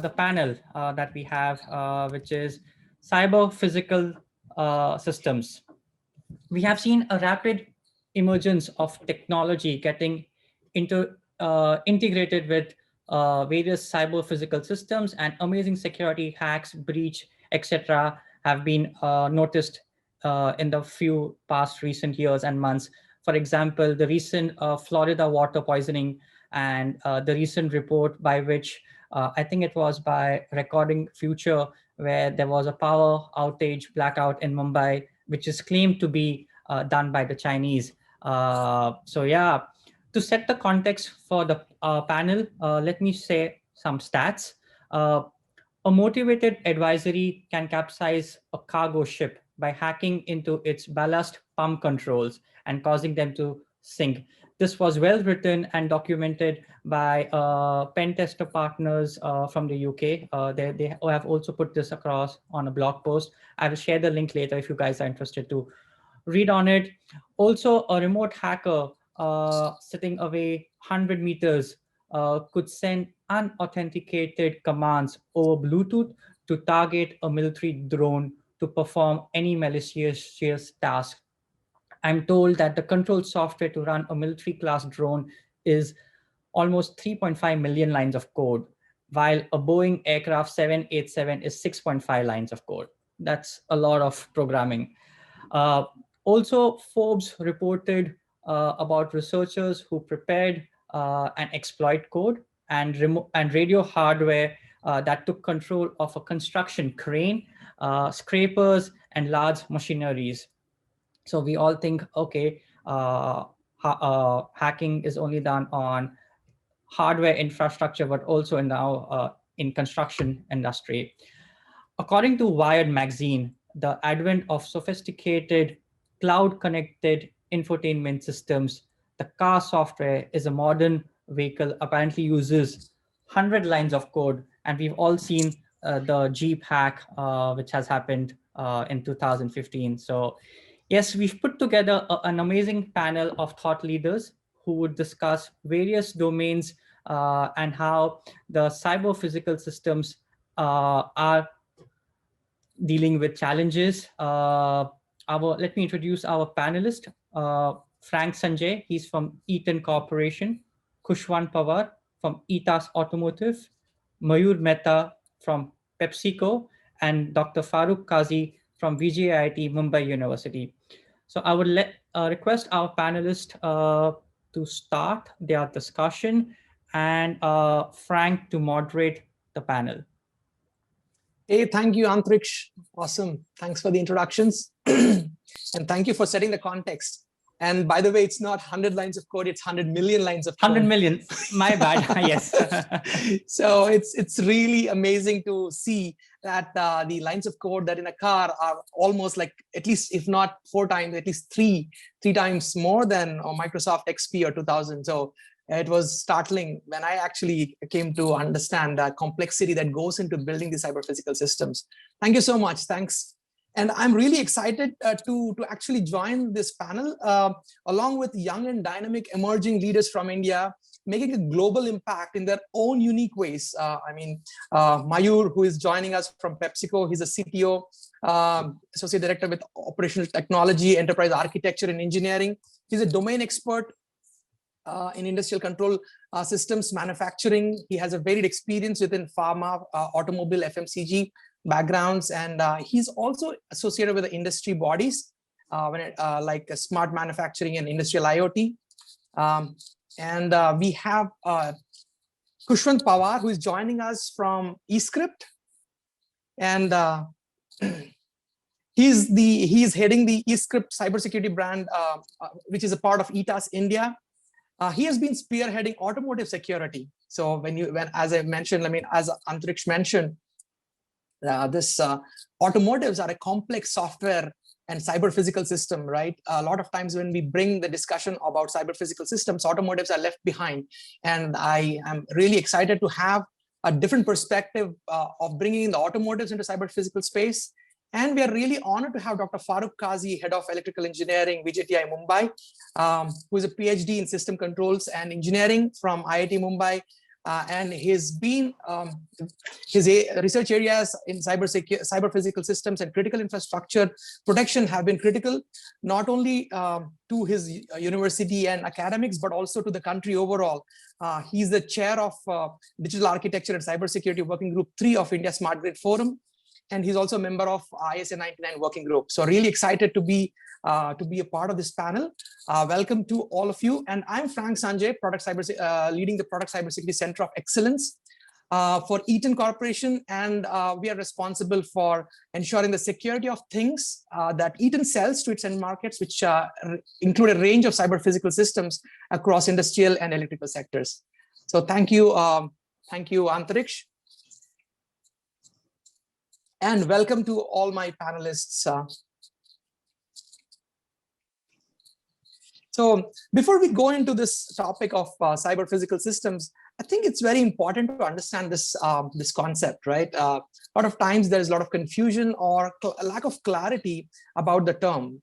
the panel that we have, which is cyber-physical systems. We have seen a rapid emergence of technology getting integrated with various cyber-physical systems, and amazing security hacks, breach, etc. have been noticed in the few past recent years and months. For example, the recent Florida water poisoning and the recent report by which I think it was by Recording Future, where there was a power outage blackout in Mumbai, which is claimed to be done by the Chinese. So yeah, to set the context for the panel, let me say some stats. A motivated advisory can capsize a cargo ship by hacking into its ballast pump controls and causing them to sink. This was well written and documented by pen tester partners from the UK. They have also put this across on a blog post. I will share the link later if you guys are interested to read on it. Also, a remote hacker sitting away 100 meters could send unauthenticated commands over Bluetooth to target a military drone to perform any malicious task. I'm told that the control software to run a military class drone is almost 3.5 million lines of code, while a Boeing aircraft 787 is 6.5 lines of code. That's a lot of programming. Also, Forbes reported about researchers who prepared and exploit code and radio hardware that took control of a construction crane, scrapers, and large machineries. So we all think, okay, hacking is only done on hardware infrastructure, but also now in construction industry. According to Wired magazine, the advent of sophisticated cloud-connected infotainment systems, the car software is a modern vehicle apparently uses 100 lines of code, and we've all seen the Jeep hack, which has happened in 2015. So yes, we've put together an amazing panel of thought leaders who would discuss various domains and how the cyber physical systems are dealing with challenges. Let me introduce our panelist, Frank Sanjay. He's from Eaton Corporation. Khushwant Pawar from ETAS Automotive. Mayur Mehta from PepsiCo, and Dr. Faruk Kazi from VJTI Mumbai University. So I would request our panelists to start their discussion, and Frank to moderate the panel. Hey, thank you, Antriksh. Awesome. Thanks for the introductions. And thank you for setting the context. And by the way, it's not 100 lines of code, it's 100 million lines of code. 100 million, my bad, yes. So it's really amazing to see that the lines of code that in a car are almost like, at least if not 4 times, at least three times more than Microsoft XP or 2000. So it was startling when I actually came to understand the complexity that goes into building the cyber physical systems. Thank you so much. Thanks. And I'm really excited to actually join this panel along with young and dynamic emerging leaders from India, making a global impact in their own unique ways. Mayur, who is joining us from PepsiCo, he's a CTO, Associate Director with Operational Technology, Enterprise Architecture and Engineering. He's a domain expert in industrial control systems manufacturing. He has a varied experience within pharma, automobile, FMCG backgrounds, and he's also associated with the industry bodies like smart manufacturing and industrial IoT. We have Khushwant Pawar, who is joining us from eScript, and he's heading the eScript cybersecurity brand, which is a part of ETAS India. He has been spearheading automotive security. So as I mentioned, as Antriksh mentioned, automotives are a complex software and cyber physical system, right? A lot of times when we bring the discussion about cyber physical systems, automotives are left behind. And I am really excited to have a different perspective of bringing the automotives into cyber physical space. And we are really honored to have Dr. Faruk Kazi, Head of Electrical Engineering, VJTI Mumbai, who is a PhD in System Controls and Engineering from IIT Mumbai, and he's been his research areas in cyber physical systems and critical infrastructure protection have been critical, not only to his university and academics, but also to the country overall. He's the chair of Digital Architecture and Cybersecurity Working Group 3 of India Smart Grid Forum, and he's also a member of ISA 99 Working Group. So really excited to be a part of this panel. Welcome to all of you. And I'm Frank Sanjay, leading the Product Cybersecurity Center of Excellence for Eaton Corporation. And we are responsible for ensuring the security of things that Eaton sells to its end markets, which include a range of cyber physical systems across industrial and electrical sectors. So thank you, Antariksh. And welcome to all my panelists. So before we go into this topic of cyber physical systems, I think it's very important to understand this, this concept, right? A lot of times there's a lot of confusion or a lack of clarity about the term.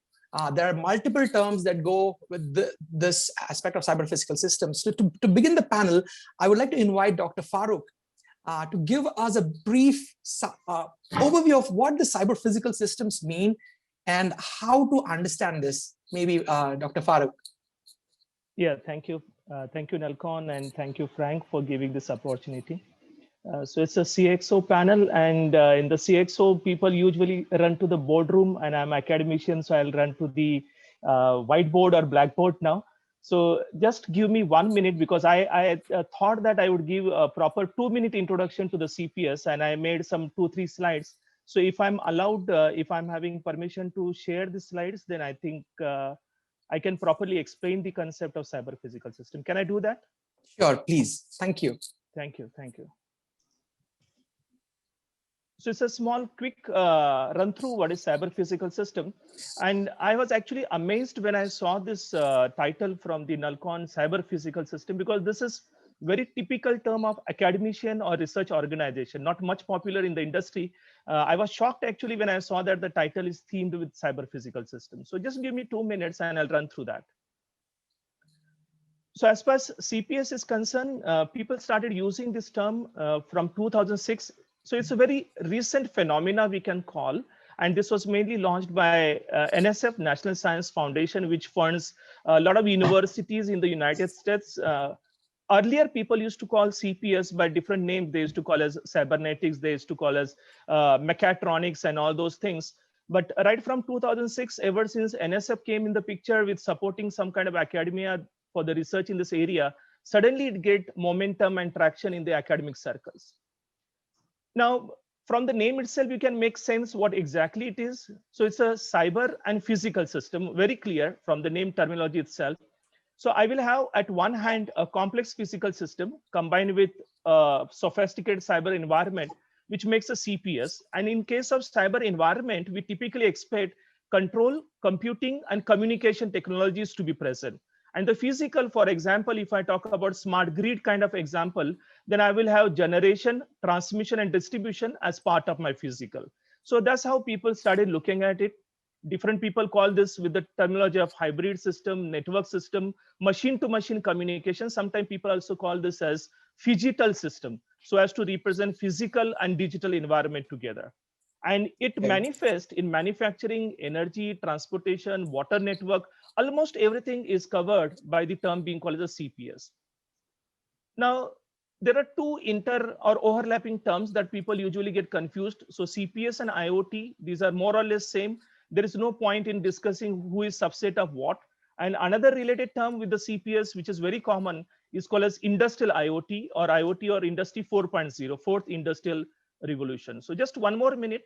There are multiple terms that go with this aspect of cyber physical systems. So to begin the panel, I would like to invite Dr. Faruk to give us a brief overview of what the cyber physical systems mean and how to understand this. Maybe Dr. Faruk. Yeah, thank you. Thank you, Nullcon, and thank you, Frank, for giving this opportunity. So it's a CXO panel, and in the CXO, people usually run to the boardroom, and I'm an academician, so I'll run to the whiteboard or blackboard now. So just give me 1 minute, because I thought that I would give a proper 2-minute introduction to the CPS, and I made some 2-3 slides. So if I'm allowed, if I'm having permission to share the slides, then I think I can properly explain the concept of cyber physical system. Can I do that? Sure, please. Thank you. Thank you. Thank you. So it's a small, quick run through what is cyber physical system. And I was actually amazed when I saw this title from the Nullcon cyber physical system, because this is very typical term of academician or research organization, not much popular in the industry. I was shocked actually when I saw that the title is themed with cyber physical systems. So just give me 2 minutes and I'll run through that. So as far as CPS is concerned, people started using this term from 2006. So it's a very recent phenomena we can call. And this was mainly launched by NSF, National Science Foundation, which funds a lot of universities in the United States. Earlier, people used to call CPS by different names. They used to call as cybernetics, they used to call as mechatronics and all those things. But right from 2006, ever since NSF came in the picture with supporting some kind of academia for the research in this area, suddenly it get momentum and traction in the academic circles. Now, from the name itself, you can make sense what exactly it is. So it's a cyber and physical system, very clear from the name terminology itself. So I will have at one hand a complex physical system combined with a sophisticated cyber environment, which makes a CPS. And in case of cyber environment, we typically expect control, computing, and communication technologies to be present. And the physical, for example, if I talk about smart grid kind of example, then I will have generation, transmission, and distribution as part of my physical. So that's how people started looking at it. Different people call this with the terminology of hybrid system, network system, machine-to-machine communication. Sometimes people also call this as phygital system, so as to represent physical and digital environment together. And it manifests in manufacturing, energy, transportation, water network. Almost everything is covered by the term being called as a CPS. Now, there are two inter or overlapping terms that people usually get confused. So CPS and IoT, these are more or less same. There is no point in discussing who is subset of what. And another related term with the CPS, which is very common, is called as industrial IoT or Industry 4.0, fourth industrial revolution. So just 1 more minute.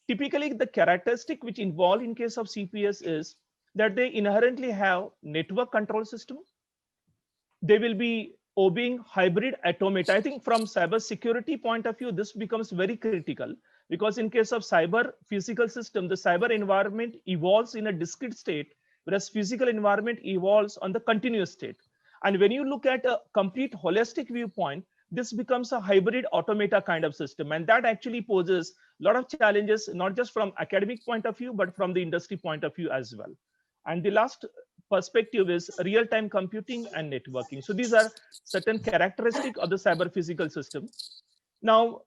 Typically, the characteristic which involved in case of CPS is that they inherently have network control system. They will be obeying hybrid automata. I think from cybersecurity point of view, this becomes very critical, because in case of cyber physical system, the cyber environment evolves in a discrete state, whereas physical environment evolves on the continuous state. And when you look at a complete holistic viewpoint, this becomes a hybrid automata kind of system. And that actually poses a lot of challenges, not just from academic point of view, but from the industry point of view as well. And the last perspective is real-time computing and networking. So these are certain characteristics of the cyber physical system. Now,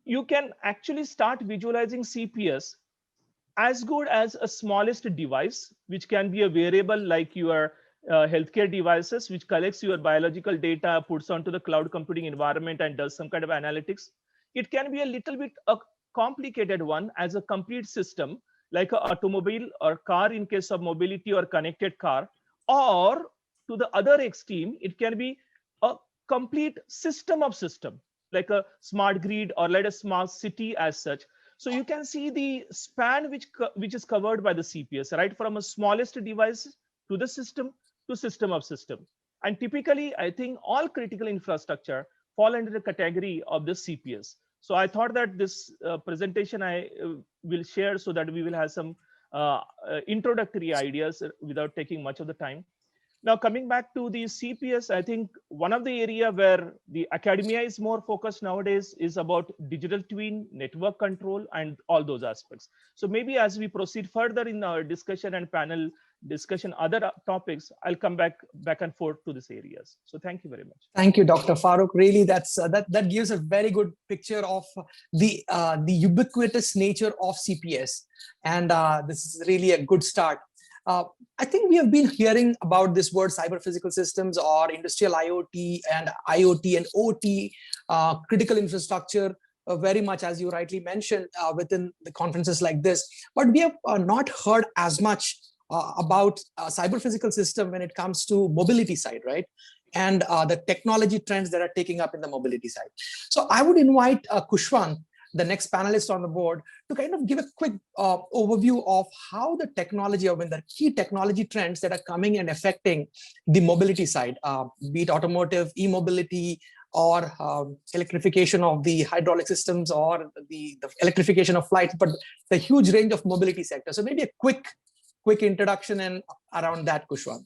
you can actually start visualizing CPS as good as a smallest device, which can be a variable like your healthcare devices, which collects your biological data, puts onto the cloud computing environment and does some kind of analytics. It can be a little bit a complicated one as a complete system, like an automobile or car in case of mobility or connected car, or to the other extreme, it can be a complete system of system, like a smart grid or like a smart city as such. So you can see the span which is covered by the CPS, right? From a smallest device to the system to system of system. And typically, I think all critical infrastructure fall under the category of the CPS. So I thought that this presentation I will share so that we will have some introductory ideas without taking much of the time. Now, coming back to the CPS, I think one of the area where the academia is more focused nowadays is about digital twin, network control, and all those aspects. So maybe as we proceed further in our discussion and panel discussion, other topics, I'll come back and forth to these areas. So thank you very much. Thank you, Dr. Faruk. Really, that gives a very good picture of the ubiquitous nature of CPS, and this is really a good start. I think we have been hearing about this word cyber physical systems or industrial IoT and IoT and OT, critical infrastructure, very much, as you rightly mentioned, within the conferences like this. But we have not heard as much about cyber physical system when it comes to mobility side, right? And the technology trends that are taking up in the mobility side. So I would invite Khushwant, the next panelist on the board, to kind of give a quick overview of how the technology, or when the key technology trends that are coming and affecting the mobility side, be it automotive, e-mobility, or electrification of the hydraulic systems, or the electrification of flights, but the huge range of mobility sector. So maybe a quick introduction and around that, Khushwant.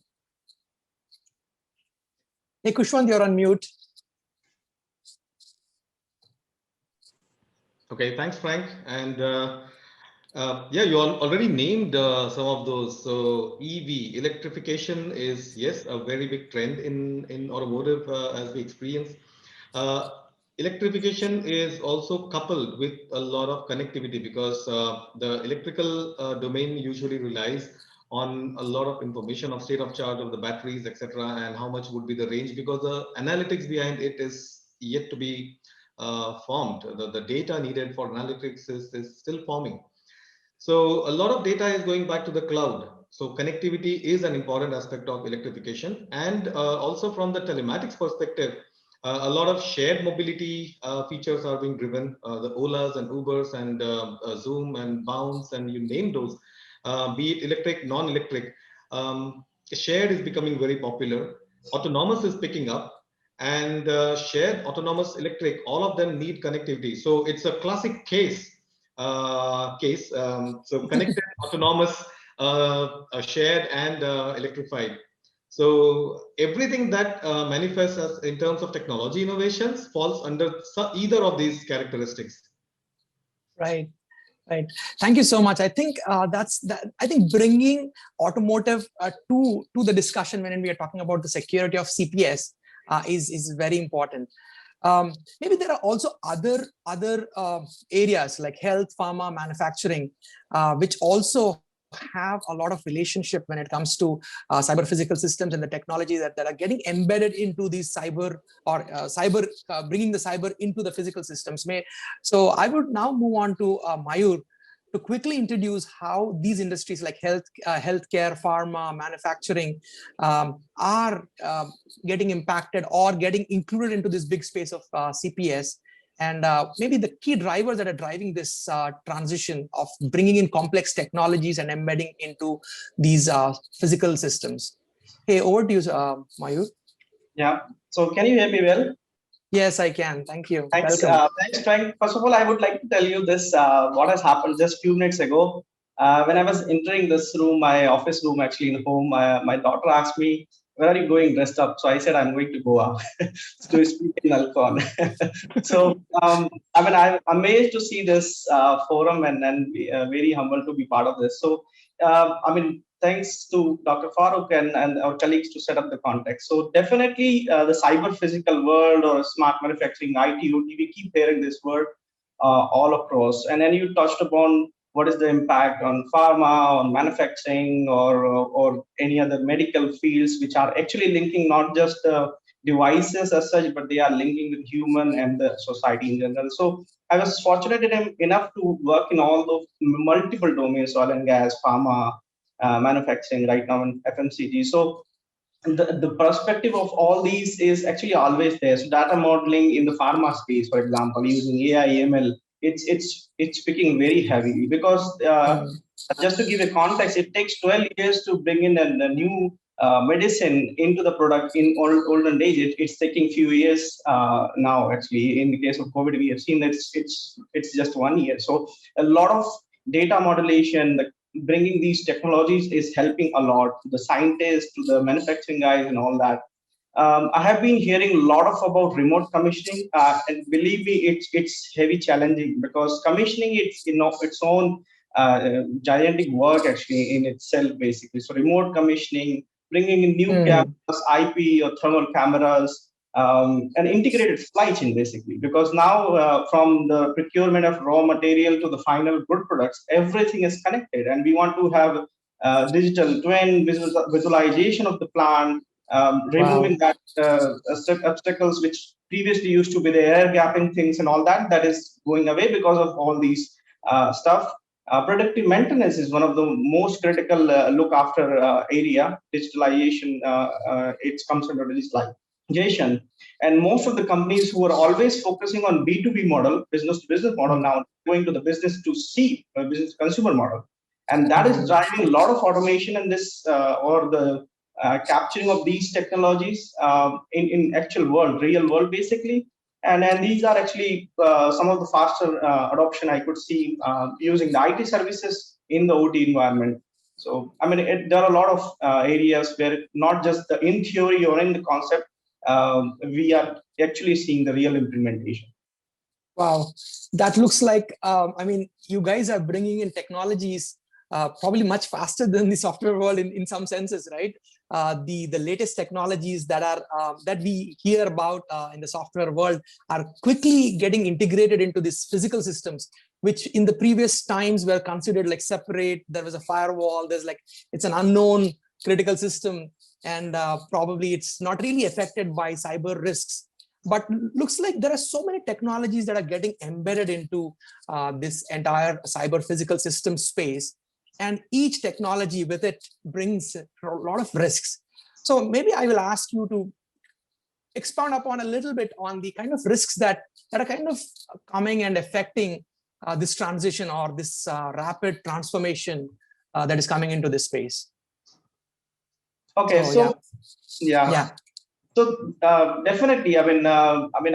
Hey, Khushwant, you're on mute. Okay, thanks, Frank. And yeah, you already named some of those. So EV, electrification is, yes, a very big trend in automotive as we experience. Electrification is also coupled with a lot of connectivity, because the electrical domain usually relies on a lot of information of state of charge of the batteries, etc., and how much would be the range, because the analytics behind it is yet to be formed. The data needed for analytics is still forming. So a lot of data is going back to the cloud. So connectivity is an important aspect of electrification. And also from the telematics perspective, a lot of shared mobility features are being driven. The Olas and Ubers and Zoom and Bounce, and you name those, be it electric, non-electric. Shared is becoming very popular. Autonomous is picking up. And shared, autonomous, electric, all of them need connectivity. So it's a classic case. So connected, autonomous, shared, and electrified. So everything that manifests as in terms of technology innovations falls under either of these characteristics. Right. Right. Thank you so much. I think I think bringing automotive to the discussion when we are talking about the security of CPS is very important. Maybe there are also other areas like health, pharma, manufacturing, which also have a lot of relationship when it comes to cyber physical systems and the technology that are getting embedded into these cyber, or bringing the cyber into the physical systems. So I would now move on to Mayur to quickly introduce how these industries like healthcare, pharma, manufacturing are getting impacted or getting included into this big space of CPS, and maybe the key drivers that are driving this transition of bringing in complex technologies and embedding into these physical systems. Hey, over to you, Mayur. Yeah, so can you hear me well? Yes, I can. Thank you. Thanks, thanks, Frank. First of all, I would like to tell you this, what has happened just a few minutes ago. When I was entering this room, my office room, actually in home, my daughter asked me, where are you going dressed up? So I said, I'm going to Goa to speak in Nullcon. So, I mean, I'm amazed to see this forum and very humbled to be part of this. So, I mean, thanks to Dr. Faruk and our colleagues to set up the context. So definitely the cyber physical world or smart manufacturing, IIoT, we keep hearing this word all across. And then you touched upon what is the impact on pharma, on manufacturing, or any other medical fields, which are actually linking not just devices as such, but they are linking with human and the society in general. So I was fortunate enough to work in all those multiple domains, oil and gas, pharma, manufacturing, right now in FMCG. So the perspective of all these is actually always there. So data modeling in the pharma space, for example, using AI, ML, it's picking very heavy because just to give a context, it takes 12 years to bring in a new medicine into the product. In olden days, it's taking few years now. Actually, in the case of COVID, we have seen that it's just 1 year. So a lot of data modelation, bringing these technologies is helping a lot to the scientists, to the manufacturing guys, and all that. I have been hearing a lot about remote commissioning, and believe me, it's heavy challenging because commissioning its own gigantic work actually in itself, basically. So remote commissioning, bringing in new cameras, IP or thermal cameras, an integrated supply chain, basically, because now from the procurement of raw material to the final good products, everything is connected, and we want to have digital twin visualization of the plant, removing that obstacles which previously used to be the air gapping things and all that. That is going away because of all these stuff. Predictive maintenance is one of the most critical look after area. Digitalization, it comes under digitalization, and most of the companies who are always focusing on B2B model, business to business model, now going to the business to C, business to consumer model, and that is driving a lot of automation in this or the capturing of these technologies in actual world, real world, basically. And these are actually some of the faster adoption I could see using the IT services in the OT environment. So, I mean, there are a lot of areas where not just in theory or in the concept, we are actually seeing the real implementation. Wow, that looks like, I mean, you guys are bringing in technologies probably much faster than the software world in some senses, right? The latest technologies that are that we hear about in the software world are quickly getting integrated into these physical systems, which in the previous times were considered like separate. There was a firewall. There's like, it's an unknown critical system, and probably it's not really affected by cyber risks. But looks like there are so many technologies that are getting embedded into this entire cyber physical system space. And each technology with it brings a lot of risks. So maybe I will ask you to expound upon a little bit on the kind of risks that are kind of coming and affecting this transition or this rapid transformation that is coming into this space. Okay, so yeah. So definitely, I mean,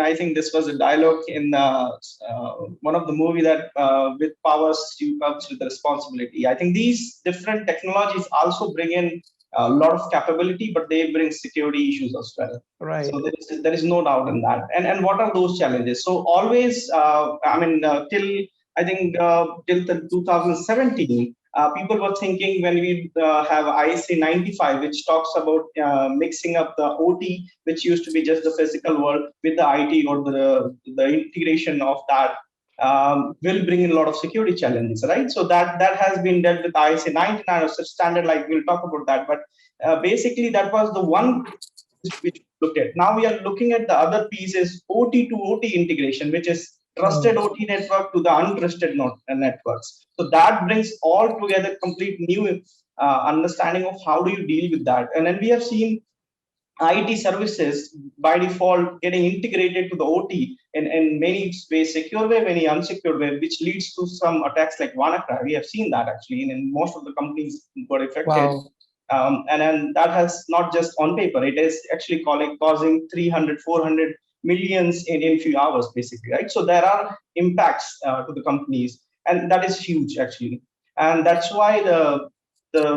I think this was a dialogue in one of the movie that with powers you comes with the responsibility. I think these different technologies also bring in a lot of capability, but they bring security issues as well. Right. So there is no doubt in that. And what are those challenges? So always, I mean, till I think till the 2017. People were thinking when we have ISA 95, which talks about mixing up the OT, which used to be just the physical world, with the IT or the integration of that will bring in a lot of security challenges, right? So that has been dealt with ISA 99 or such standard, like we'll talk about that. But basically, that was the one which we looked at. Now we are looking at the other pieces, OT to OT integration, which is trusted OT network to the untrusted networks. So that brings all together complete new understanding of how do you deal with that. And then we have seen IT services by default getting integrated to the OT in many ways, secure way, many unsecured way, which leads to some attacks like WannaCry. We have seen that actually in most of the companies got affected. Wow. And then that has not just on paper, it is actually causing 300, 400 millions in few hours, basically, right? So there are impacts to the companies, and that is huge actually. And that's why the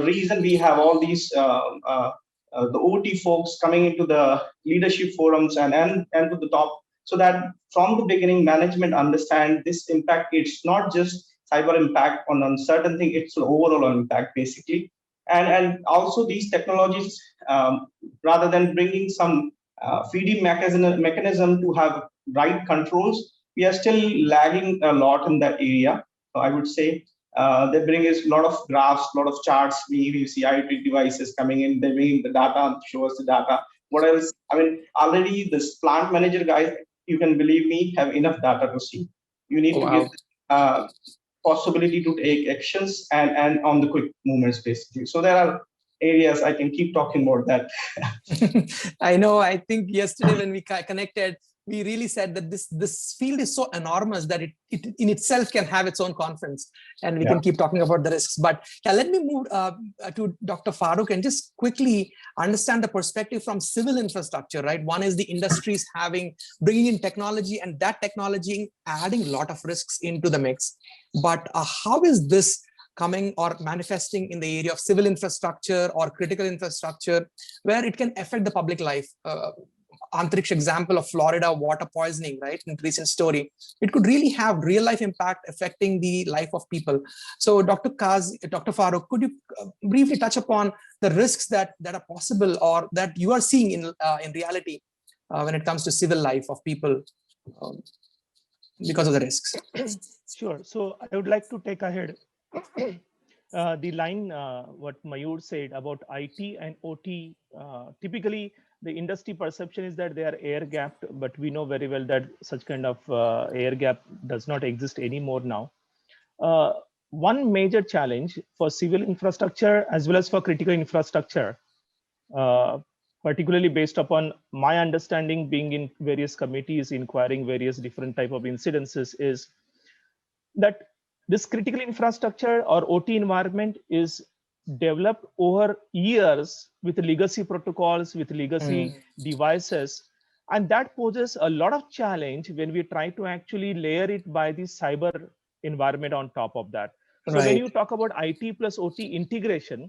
reason we have all these the OT folks coming into the leadership forums and to the top, so that from the beginning management understand this impact. It's not just cyber impact on certain thing, it's an overall impact basically. And also these technologies, rather than bringing some feeding mechanism to have right controls, we are still lagging a lot in that area. I would say they bring us a lot of graphs, a lot of charts. We see IoT devices coming in, they bring the data, show us the data. What else? I mean, already this plant manager guys, you can believe me, have enough data to see. You need to give possibility to take actions and on the quick movements, basically. So there are areas I can keep talking about that. I know. I think yesterday when we connected, we really said that this field is so enormous that it in itself can have its own conference, and we can keep talking about the risks. But yeah, let me move to Dr. Faruk and just quickly understand the perspective from civil infrastructure. Right, one is the industries bringing in technology, and that technology adding a lot of risks into the mix. But how is this coming or manifesting in the area of civil infrastructure or critical infrastructure, where it can affect the public life? Antriksh example of Florida water poisoning, right, in recent story, it could really have real life impact affecting the life of people. So Dr. Kazi, Dr. Faruk, could you briefly touch upon the risks that are possible or that you are seeing in reality when it comes to civil life of people because of the risks? Sure. So I would like to take ahead the line what Mayur said about IT and OT. Typically, the industry perception is that they are air gapped, but we know very well that such kind of air gap does not exist anymore now. One major challenge for civil infrastructure as well as for critical infrastructure, particularly based upon my understanding, being in various committees inquiring various different type of incidences, is that this critical infrastructure or OT environment is developed over years with legacy protocols, with legacy devices. And that poses a lot of challenge when we try to actually layer it by the cyber environment on top of that. So when you talk about IT plus OT integration,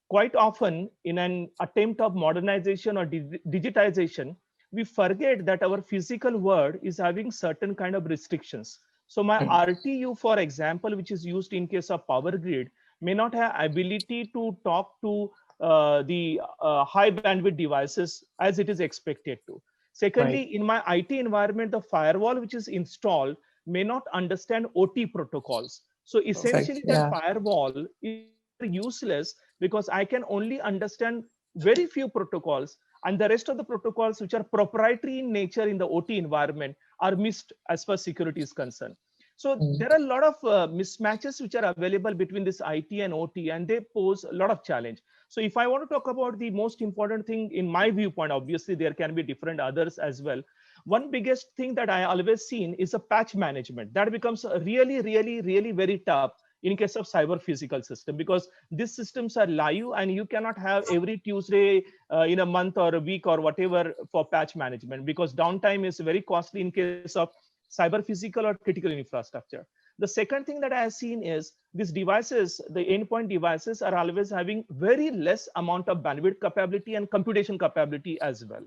quite often in an attempt of modernization or digitization, we forget that our physical world is having certain kind of restrictions. So my RTU, for example, which is used in case of power grid, may not have ability to talk to the high bandwidth devices as it is expected to. Secondly, in my IT environment, the firewall which is installed may not understand OT protocols. So essentially that firewall is useless because I can only understand very few protocols, and the rest of the protocols which are proprietary in nature in the OT environment are missed as far as security is concerned. So there are a lot of mismatches which are available between this IT and OT, and they pose a lot of challenge. So if I want to talk about the most important thing in my viewpoint, obviously there can be different others as well. One biggest thing that I always seen is a patch management. That becomes really, really, really very tough in case of cyber physical system, because these systems are live and you cannot have every Tuesday in a month or a week or whatever for patch management, because downtime is very costly in case of cyber physical or critical infrastructure. The second thing that I have seen is these devices, the endpoint devices, are always having very less amount of bandwidth capability and computation capability as well.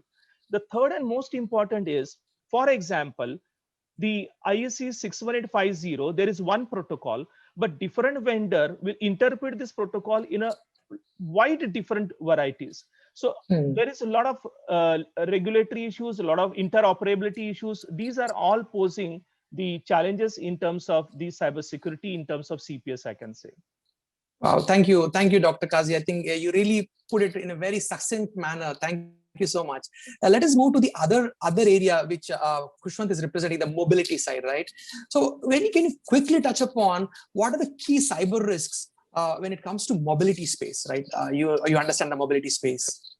The third and most important is, for example, the IEC 61850, there is one protocol, but different vendor will interpret this protocol in a wide different varieties. So there is a lot of regulatory issues, a lot of interoperability issues. These are all posing the challenges in terms of the cybersecurity, in terms of CPS, I can say. Wow, thank you, Dr. Kazi. I think you really put it in a very succinct manner. Thank you so much. Let us move to the other area which Khushwant is representing, the mobility side, right? So can you quickly touch upon what are the key cyber risks when it comes to mobility space, right? You understand the mobility space.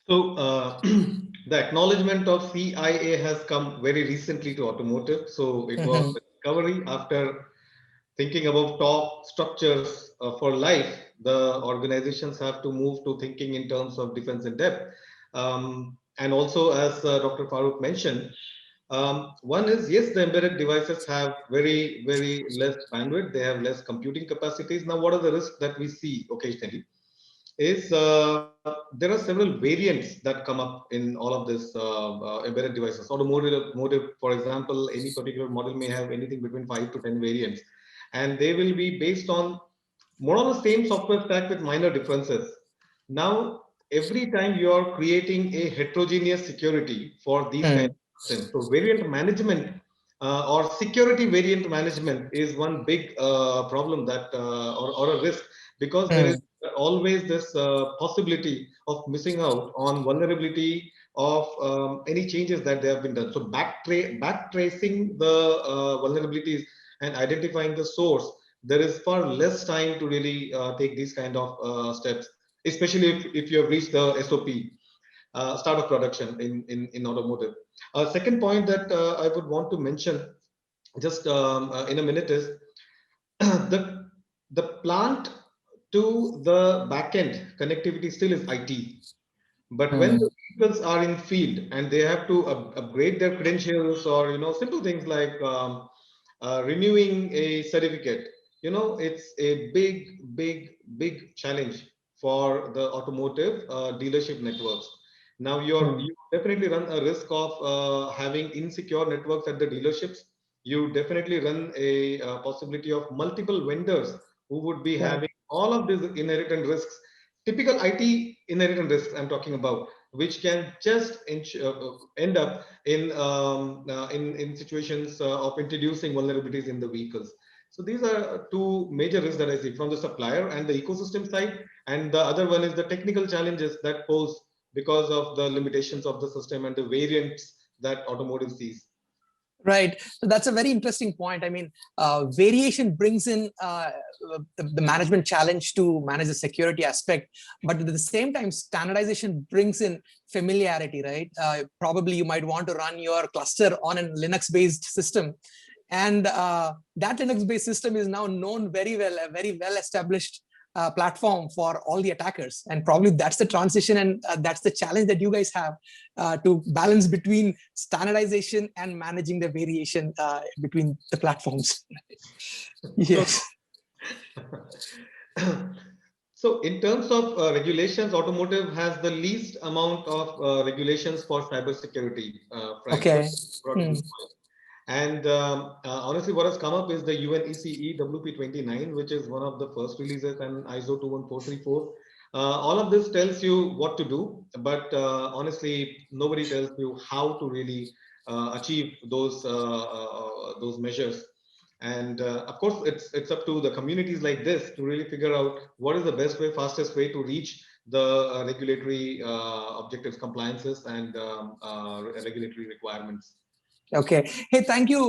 So the acknowledgement of CIA has come very recently to automotive. So it was a discovery after thinking about top structures for life. The organizations have to move to thinking in terms of defense in depth. And also, as Dr. Faruk mentioned, one is, yes, the embedded devices have very, very less bandwidth. They have less computing capacities. Now, what are the risks that we see occasionally? Is there are several variants that come up in all of this embedded devices. Automotive, for example, any particular model may have anything between 5 to 10 variants, and they will be based on more on the same software stack with minor differences. Now, every time you are creating a heterogeneous security for these kind of systems, so variant management or security variant management is one big problem that or a risk, because there is always this possibility of missing out on vulnerability of any changes that they have been done. So backtracing the vulnerabilities and identifying the source, there is far less time to really take these kind of steps, especially if you have reached the SOP, start of production in automotive. Second point that I would want to mention just in a minute is the plant to the backend connectivity still is IT. But when the vehicles are in field and they have to upgrade their credentials, or simple things like renewing a certificate, it's a big challenge for the automotive dealership networks. Now you definitely run a risk of having insecure networks at the dealerships. You definitely run a possibility of multiple vendors who would be having all of these inherent risks, typical IT inherent risks I'm talking about, which can just end up in situations of introducing vulnerabilities in the vehicles. So these are two major risks that I see from the supplier and the ecosystem side, and the other one is the technical challenges that pose because of the limitations of the system and the variants that automotive sees. Right. So that's a very interesting point. I mean, variation brings in the management challenge to manage the security aspect, but at the same time, standardization brings in familiarity, right? Probably you might want to run your cluster on a Linux-based system. And that Linux-based system is now known very well, a very well-established platform for all the attackers. And probably that's the transition, and that's the challenge that you guys have to balance between standardization and managing the variation between the platforms. Yes. So in terms of regulations, automotive has the least amount of regulations for cybersecurity. Okay. And honestly, what has come up is the UNECE WP29, which is one of the first releases, and ISO 21434. All of this tells you what to do, but honestly, nobody tells you how to really achieve those measures. And of course, it's up to the communities like this to really figure out what is the best way, fastest way to reach the regulatory objectives, compliances, and regulatory requirements. Okay. Hey, thank you,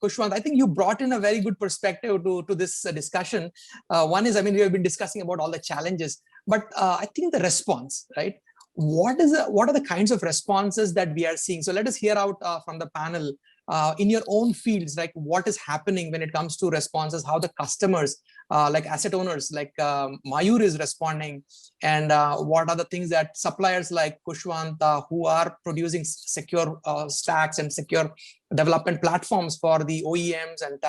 Khushwant. I think you brought in a very good perspective to this discussion. One is, I mean, we have been discussing about all the challenges, but I think the response, right? What are the kinds of responses that we are seeing? So let us hear out from the panel in your own fields, like what is happening when it comes to responses, how the customers, like asset owners, like Mayur is responding, and what are the things that suppliers like Khushwant, who are producing secure stacks and secure development platforms for the OEMs and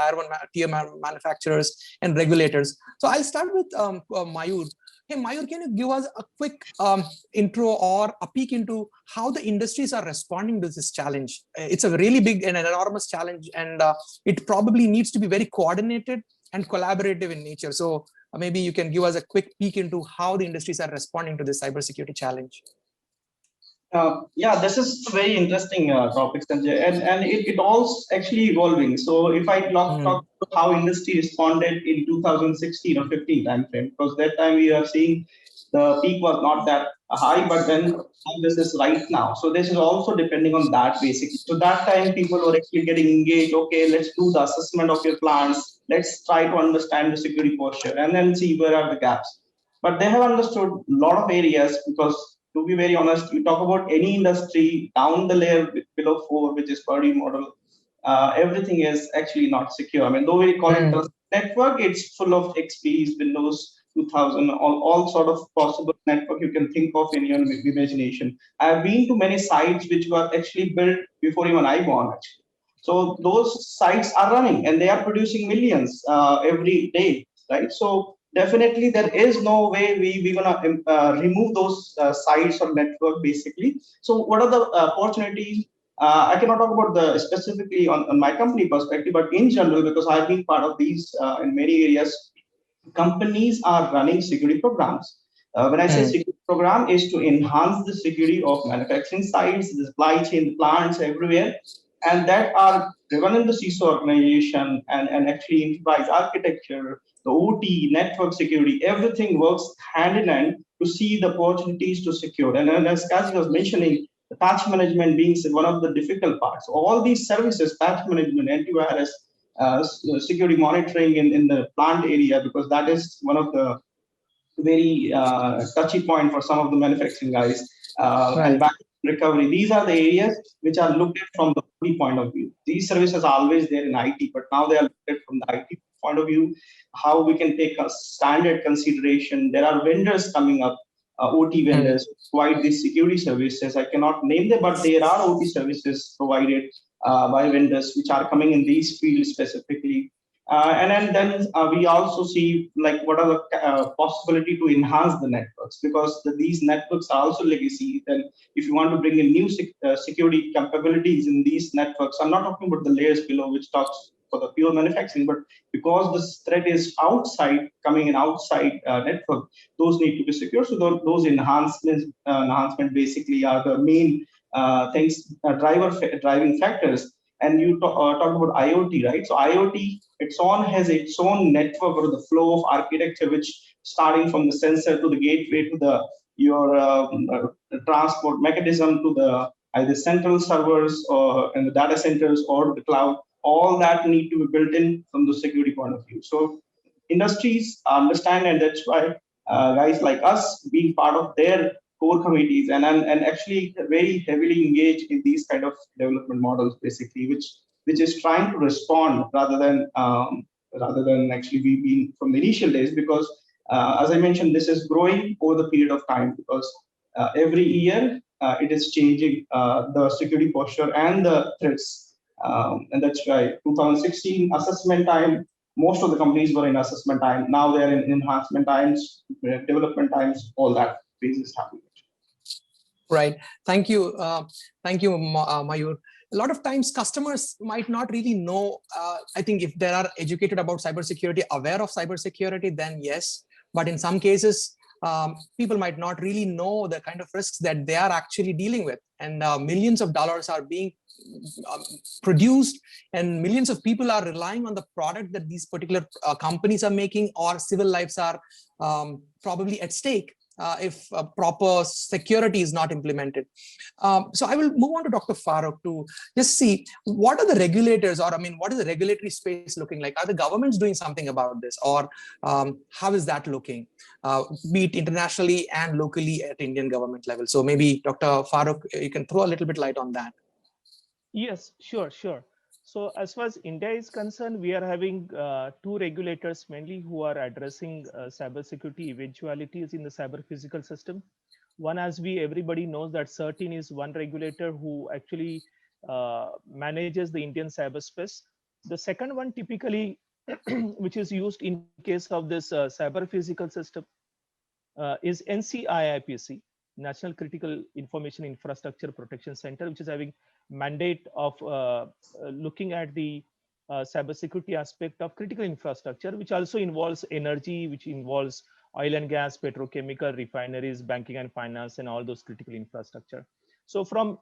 tier manufacturers and regulators. So I'll start with Mayur. Hey, Mayur, can you give us a quick intro or a peek into how the industries are responding to this challenge? It's a really big and an enormous challenge, and it probably needs to be very coordinated and collaborative in nature. So maybe you can give us a quick peek into how the industries are responding to this cybersecurity challenge. Yeah, this is a very interesting topic, Sanjay, and it all's actually evolving. So if I talk about how industry responded in 2016 or 15 timeframe, because that time we are seeing the peak was not that high, but then this is right now. So this is also depending on that basically. So that time people were actually getting engaged. Okay, let's do the assessment of your plans. Let's try to understand the security posture and then see where are the gaps. But they have understood a lot of areas, because to be very honest, you talk about any industry down the layer below 4, which is Purdy model, everything is actually not secure. I mean, though we call it network, it's full of XPs, Windows 2000, all sort of possible network you can think of in your imagination. I've been to many sites which were actually built before even I born, actually. So those sites are running and they are producing millions every day, right? So definitely there is no way we're gonna remove those sites or network basically. So what are the opportunities? I cannot talk about the specifically on my company perspective, but in general, because I've been part of these in many areas. companies are running security programs. When I say security program is to enhance the security of manufacturing sites, the supply chain, the plants everywhere, and that are driven in the CISO organization and actually enterprise architecture, the OT, network security, everything works hand in hand to see the opportunities to secure. And as Kazi was mentioning, the patch management being one of the difficult parts. All these services, patch management, antivirus, security monitoring in the plant area, because that is one of the very touchy point for some of the manufacturing guys, and back recovery. These are the areas which are looked at from the OT point of view. These services are always there in IT, but now they are looked at from the IT point of view, how we can take a standard consideration. There are vendors coming up, OT vendors provide these security services. I cannot name them, but there are OT services provided by vendors which are coming in these fields specifically. And then we also see like what are the possibility to enhance the networks, because these networks are also legacy. Then if you want to bring in new security capabilities in these networks, I'm not talking about the layers below which talks for the pure manufacturing, but because this threat is outside, coming in outside network, those need to be secure. So those enhancement basically are the main things, driving factors. And you talk about IoT, right? So IoT, has its own network or the flow of architecture, which starting from the sensor to the gateway to the your transport mechanism to the either central servers or in the data centers or the cloud. All that need to be built in from the security point of view. So industries understand, and that's why guys like us being part of their core committees and actually very heavily engaged in these kind of development models, basically, which is trying to respond rather than actually we being from the initial days, because as I mentioned, this is growing over the period of time, because every year it is changing the security posture and the threats, and that's why 2016 assessment time, most of the companies were in assessment time. Now they're in enhancement times, development times, all that phase is happening. Right. Thank you. Thank you, Mayur. A lot of times customers might not really know. I think if they are educated about cybersecurity, aware of cybersecurity, then yes. But in some cases, people might not really know the kind of risks that they are actually dealing with. And millions of dollars are being produced, and millions of people are relying on the product that these particular companies are making, or civil lives are probably at stake if proper security is not implemented. So I will move on to Dr. Faruk to just see what are the regulators, or I mean, what is the regulatory space looking like? Are the governments doing something about this, or how is that looking, be it internationally and locally at Indian government level? So maybe Dr. Faruk, you can throw a little bit light on that. Yes, sure. So as far as India is concerned, we are having two regulators mainly who are addressing cybersecurity eventualities in the cyber physical system. One, as everybody knows, that CERT-In is one regulator who actually manages the Indian cyberspace. The second one, typically, which is used in case of this cyber physical system, is NCIIPC, National Critical Information Infrastructure Protection Center, which is having mandate of looking at the cybersecurity aspect of critical infrastructure, which also involves energy, which involves oil and gas, petrochemical, refineries, banking and finance, and all those critical infrastructure. So from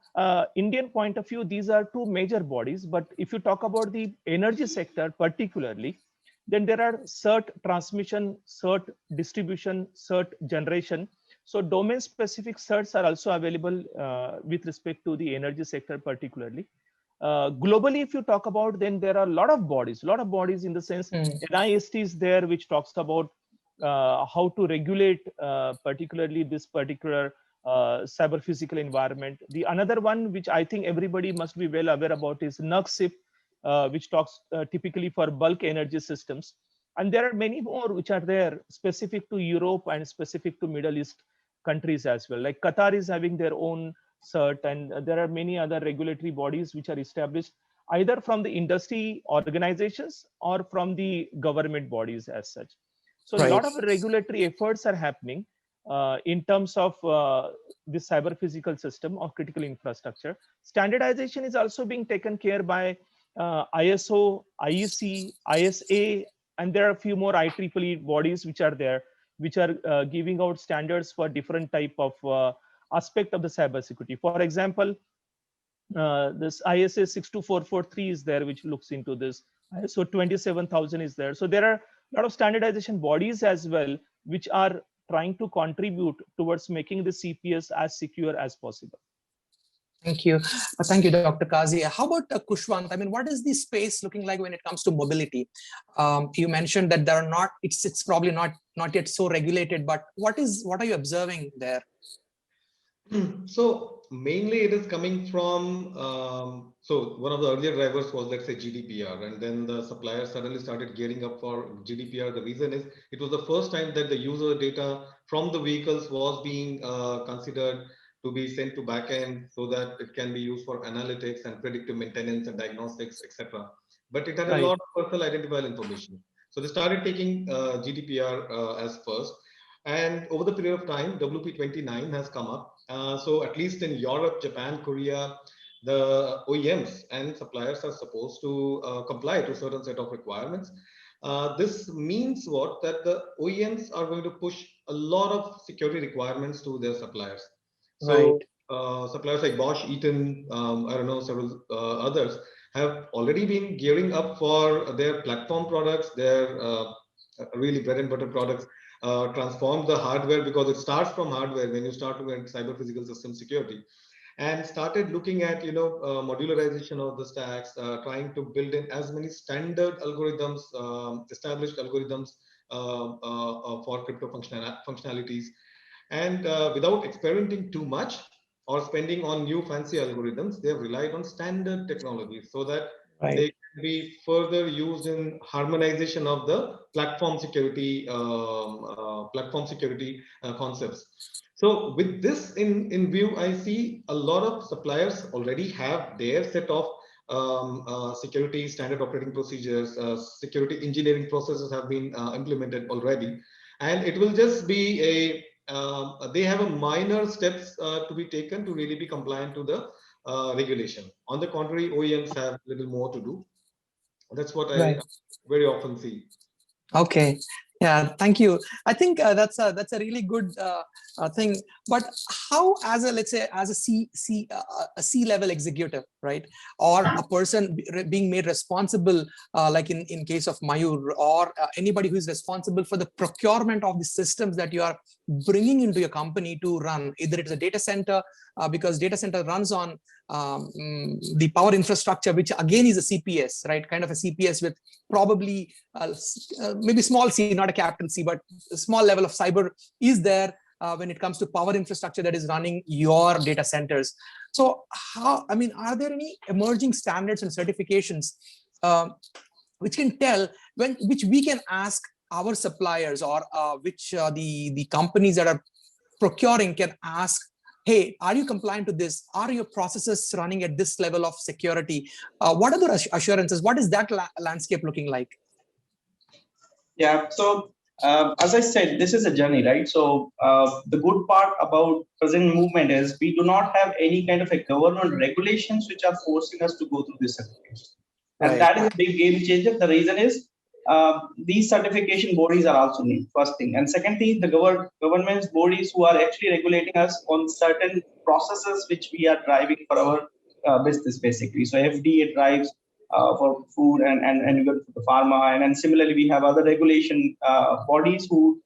Indian point of view, these are two major bodies. But if you talk about the energy sector particularly, then there are CERT transmission, CERT distribution, CERT generation. So domain specific certs are also available with respect to the energy sector particularly. Globally, if you talk about, then there are a lot of bodies in the sense NIST is there, which talks about how to regulate particularly this particular cyber physical environment. The another one, which I think everybody must be well aware about, is NUCSIP, which talks typically for bulk energy systems. And there are many more which are there specific to Europe and specific to Middle East countries as well. Like Qatar is having their own cert, and there are many other regulatory bodies which are established either from the industry organizations or from the government bodies as such. So a lot of regulatory efforts are happening in terms of the cyber physical system of critical infrastructure. Standardization is also being taken care by ISO, IEC, ISA, and there are a few more IEEE bodies which are there, which are giving out standards for different type of aspect of the cybersecurity. For example, this ISA 62443 is there, which looks into this. ISO 27000 is there. So there are a lot of standardization bodies as well, which are trying to contribute towards making the CPS as secure as possible. Thank you. Thank you, Dr. Kazi. How about Khushwant? I mean, what is the space looking like when it comes to mobility? You mentioned that there are not, it's probably not yet so regulated, but what are you observing there? So mainly it is coming from, so one of the earlier drivers was, let's say, GDPR, and then the suppliers suddenly started gearing up for GDPR. The reason is it was the first time that the user data from the vehicles was being considered to be sent to backend so that it can be used for analytics and predictive maintenance and diagnostics, etc. But it had a lot of personal identifiable information. So they started taking GDPR as first. And over the period of time, WP29 has come up. So at least in Europe, Japan, Korea, the OEMs and suppliers are supposed to comply to a certain set of requirements. This means what? That the OEMs are going to push a lot of security requirements to their suppliers. So suppliers like Bosch, Eaton, I don't know, several others have already been gearing up for their platform products, their really bread and butter products. Transform the hardware, because it starts from hardware when you start to enter cyber-physical system security, and started looking at modularization of the stacks, trying to build in as many standard algorithms, established algorithms for crypto functionalities, and without experimenting too much or spending on new fancy algorithms, they have relied on standard technologies so that they can be further used in harmonization of the platform security concepts. So with this in view, I see a lot of suppliers already have their set of security standard operating procedures, security engineering processes have been implemented already, and it will just be a they have a minor steps to be taken to really be compliant to the regulation. On the contrary, OEMs have a little more to do. That's what I very often see. Okay. Yeah, thank you. I think that's a really good thing. But how, as a, let's say, as a C-level executive, right, or a person being made responsible, like in case of Mayur, or anybody who is responsible for the procurement of the systems that you are bringing into your company to run, either it's a data center, because data center runs on the power infrastructure, which again is a CPS, right? Kind of a CPS with probably maybe small c, not a capital C, but a small level of cyber is there when it comes to power infrastructure that is running your data centers. So how, I mean, are there any emerging standards and certifications which can tell which we can ask our suppliers, or which the companies that are procuring can ask, hey, are you compliant to this? Are your processes running at this level of security? What are the assurances? What is that landscape looking like? Yeah, so as I said, this is a journey, right? So the good part about present movement is we do not have any kind of a government regulations which are forcing us to go through this certification. And that is a big game changer. The reason is these certification bodies are also needed, first thing. And second thing, the government's bodies who are actually regulating us on certain processes which we are driving for our business, basically. So FDA drives for food and good for the pharma. And then similarly, we have other regulation bodies who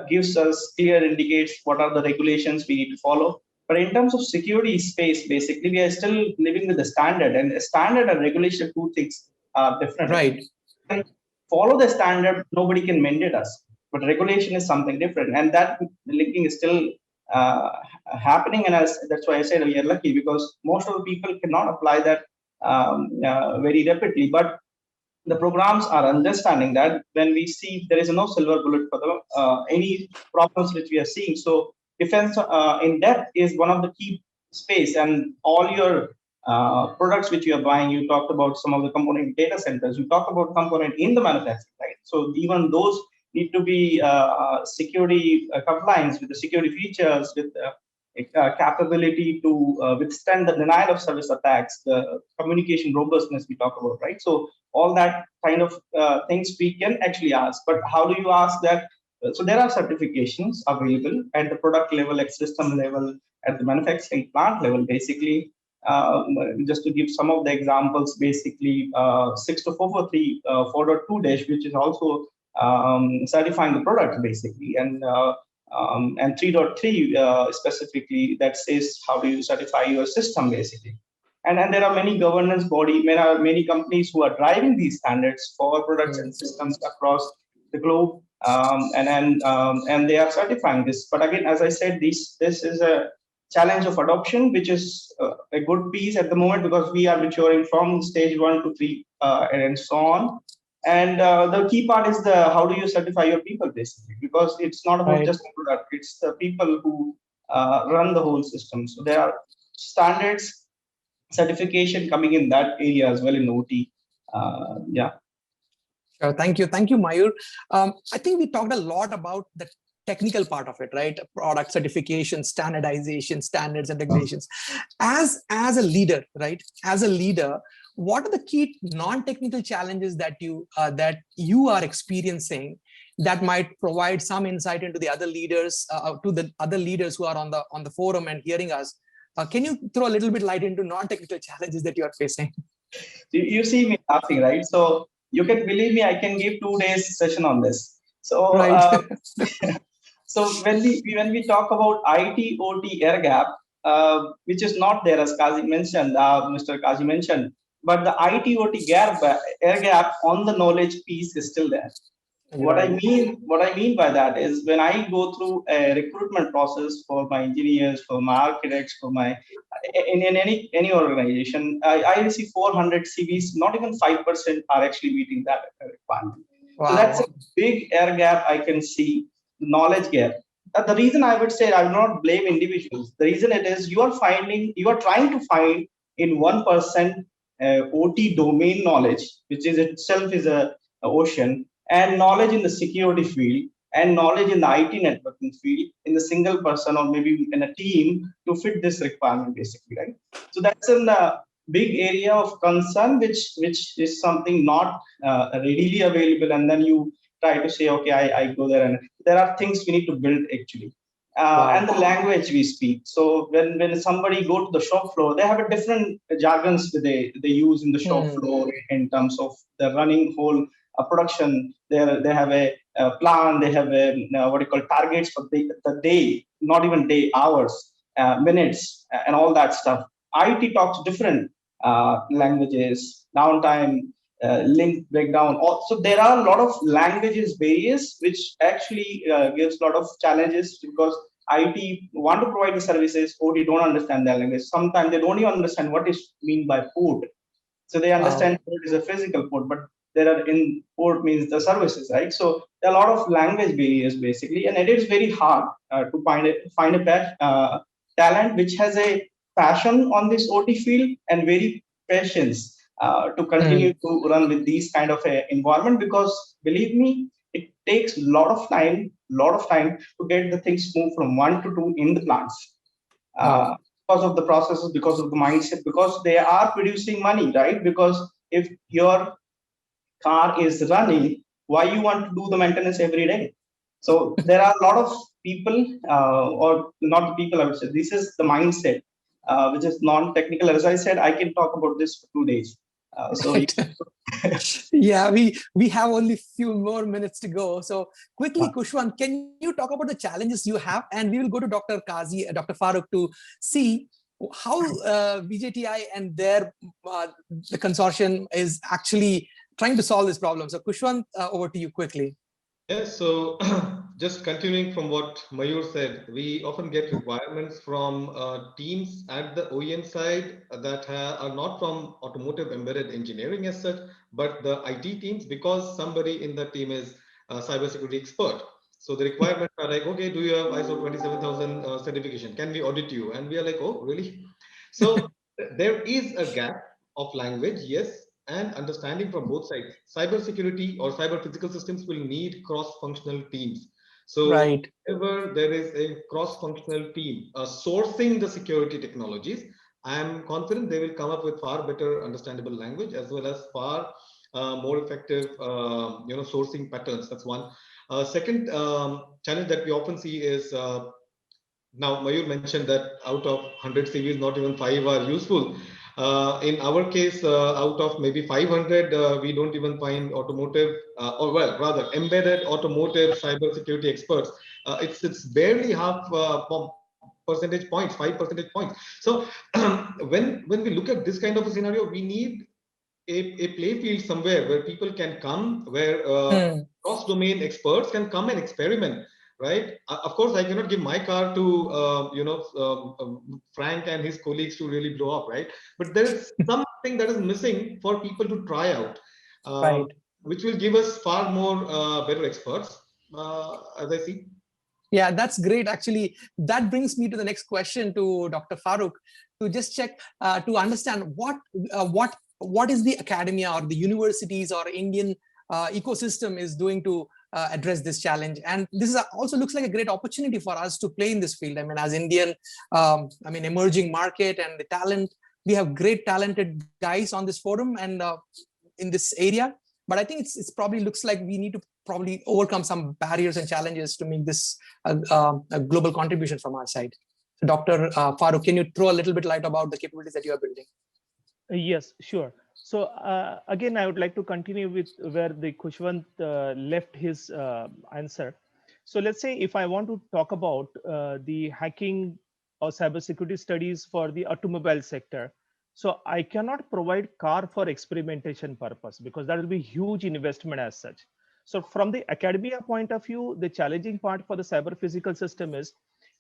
gives us clear indicates what are the regulations we need to follow. But in terms of security space, basically, we are still living with the standard, and standard and regulation, two things are different. Right. Follow the standard, nobody can mandate us, but regulation is something different, and that linking is still happening. And that's why I said we are lucky, because most of the people cannot apply that very rapidly. But the programs are understanding that when we see there is no silver bullet for the any problems which we are seeing. So defense in depth is one of the key space, and all your products which you are buying, you talked about some of the component data centers, you talked about component in the manufacturing, right? So even those need to be security compliance with the security features, with capability to withstand the denial of service attacks, the communication robustness we talk about, right? So all that kind of things we can actually ask. But how do you ask that? So there are certifications available at the product level, at system level, at the manufacturing plant level, basically. Just to give some of the examples, basically 62443 4.2 which is also certifying the product, basically, and 3.3 specifically that says how do you certify your system, basically. And there are many governance body, many companies who are driving these standards for products and systems across the globe, and they are certifying this. But again, as I said, this is a challenge of adoption, which is a good piece at the moment because we are maturing from stage 1 to 3 and so on. And the key part is the how do you certify your people, basically, because it's not about just the product, it's the people who run the whole system. So there are standards, certification coming in that area as well in OT. Yeah. Sure. Thank you, Mayur. I think we talked a lot about the technical part of it, right? Product certification, standardization, standards and regulations. As a leader, right? As a leader, what are the key non-technical challenges that you are experiencing that might provide some insight into the other leaders, who are on the forum and hearing us? Can you throw a little bit light into non-technical challenges that you are facing? You see me laughing, right? So you can believe me, I can give 2 days session on this. So right. so when we talk about IT OT air gap, which is not there as Kazi mentioned, Mr. Kazi mentioned, but the IT OT air gap on the knowledge piece is still there. What I mean by that is when I go through a recruitment process for my engineers, for my architects, for my in any organization, I receive 400 CVs. Not even 5% are actually meeting that requirement. Wow. So that's a big air gap I can see. Knowledge gap. The reason I would say I will not blame individuals. The reason it is you are trying to find in 1% OT domain knowledge, which is itself is a ocean, and knowledge in the security field and knowledge in the IT networking field in the single person or maybe in a team to fit this requirement, basically, right? So that's a big area of concern, which is something not readily available, and then you try to say, okay, I go there, and there are things we need to build actually. And the language we speak. So when somebody go to the shop floor, they have a different jargons that they use in the shop floor in terms of the running whole production. They have a plan. They have a what you call targets for the day, not even day, hours, minutes, and all that stuff. IT talks different languages, downtime, link breakdown. So there are a lot of languages barriers, which actually gives a lot of challenges because IT want to provide the services, OT don't understand their language. Sometimes they don't even understand what is mean by port. So they understand port is a physical port, but there are in port means the services, right? So there are a lot of language barriers basically, and it is very hard to find a talent which has a passion on this OT field and very patience to continue to run with these kind of a environment, because believe me, it takes a lot of time to get the things moved from 1 to 2 in the plants. Because of the processes, because of the mindset, because they are producing money, right? Because if your car is running, why you want to do the maintenance every day? So there are a lot of people, or not the people, I would say, this is the mindset, which is non-technical. As I said, I can talk about this for 2 days. Yeah, we have only few more minutes to go. So quickly, Khushwant, can you talk about the challenges you have? And we will go to Dr. Kazi, Dr. Faruk to see how VJTI and the consortium is actually trying to solve this problem. So Khushwant, over to you quickly. Yes, so just continuing from what Mayur said, we often get requirements from teams at the OEM side that are not from automotive embedded engineering as such, but the IT teams, because somebody in the team is a cybersecurity expert. So the requirements are like, okay, do you have ISO 27000 certification? Can we audit you? And we are like, oh, really? So there is a gap of language, yes, and understanding from both sides. Cybersecurity or cyber physical systems will need cross-functional teams. So right. whenever there is a cross-functional team sourcing the security technologies, I am confident they will come up with far better understandable language as well as far more effective sourcing patterns. That's one. Second challenge that we often see is now Mayur mentioned that out of 100 CVs, not even 5 are useful. In our case, out of maybe 500, we don't even find automotive, or well, rather embedded automotive cybersecurity experts. It's barely half percentage points, 5 percentage points. So when we look at this kind of a scenario, we need a play field somewhere where people can come, where cross-domain experts can come and experiment. Right. Of course, I cannot give my car to Frank and his colleagues to really blow up, right? But there is something that is missing for people to try out, Right. which will give us far more better experts, as I see. Yeah, that's great. Actually, that brings me to the next question to Dr. Faruk, to just check to understand what is the academia or the universities or Indian ecosystem is doing to address this challenge. And this is also looks like a great opportunity for us to play in this field. I mean, as Indian, emerging market and the talent, we have great talented guys on this forum and in this area. But I think it's probably looks like we need to probably overcome some barriers and challenges to make this a global contribution from our side. So Dr. Faruk, can you throw a little bit light about the capabilities that you are building? Yes, sure. So again, I would like to continue with where the Khushwant left his answer. So let's say if I want to talk about the hacking or cybersecurity studies for the automobile sector, so I cannot provide car for experimentation purpose because that will be huge investment as such. So from the academia point of view, the challenging part for the cyber physical system is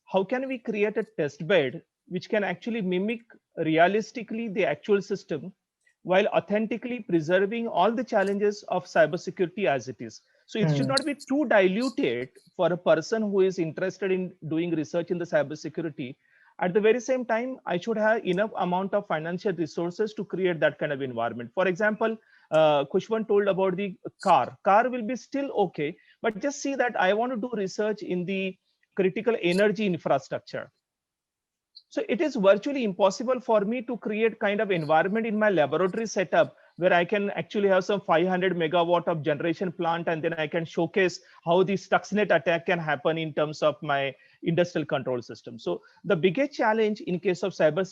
how can we create a test bed which can actually mimic realistically the actual system while authentically preserving all the challenges of cybersecurity as it is. So it should not be too diluted for a person who is interested in doing research in the cybersecurity. At the very same time, I should have enough amount of financial resources to create that kind of environment. For example, Khushwant told about the car. Car will be still okay, but just see that I want to do research in the critical energy infrastructure. So it is virtually impossible for me to create kind of environment in my laboratory setup where I can actually have some 500 megawatt of generation plant, and then I can showcase how the Stuxnet attack can happen in terms of my industrial control system. So the biggest challenge in case of cyber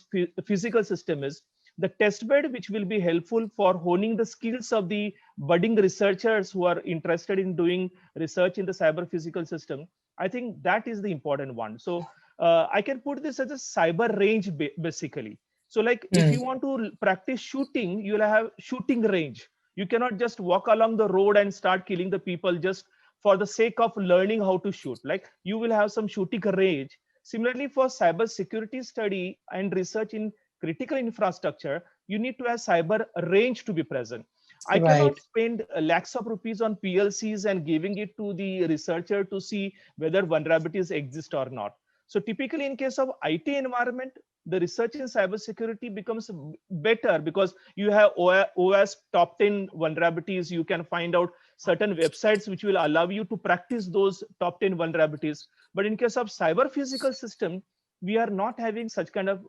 physical system is the test bed, which will be helpful for honing the skills of the budding researchers who are interested in doing research in the cyber physical system. I think that is the important one. So I can put this as a cyber range basically. So like if you want to practice shooting, you'll have shooting range. You cannot just walk along the road and start killing the people just for the sake of learning how to shoot. Like you will have some shooting range. Similarly, for cyber security study and research in critical infrastructure, you need to have cyber range to be present. I cannot spend lakhs of rupees on PLCs and giving it to the researcher to see whether vulnerabilities exist or not. So typically in case of IT environment, the research in cybersecurity becomes better because you have OS top 10 vulnerabilities. You can find out certain websites which will allow you to practice those top 10 vulnerabilities. But in case of cyber physical system, we are not having such kind of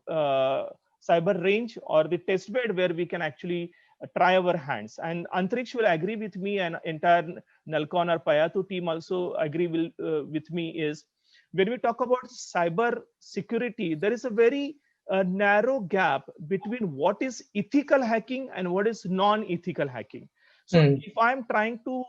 cyber range or the test bed where we can actually try our hands. And Antriksh will agree with me, and entire Nullcon or Payatu team also agree with me, is when we talk about cyber security, there is a very narrow gap between what is ethical hacking and what is non-ethical hacking. So if I'm trying to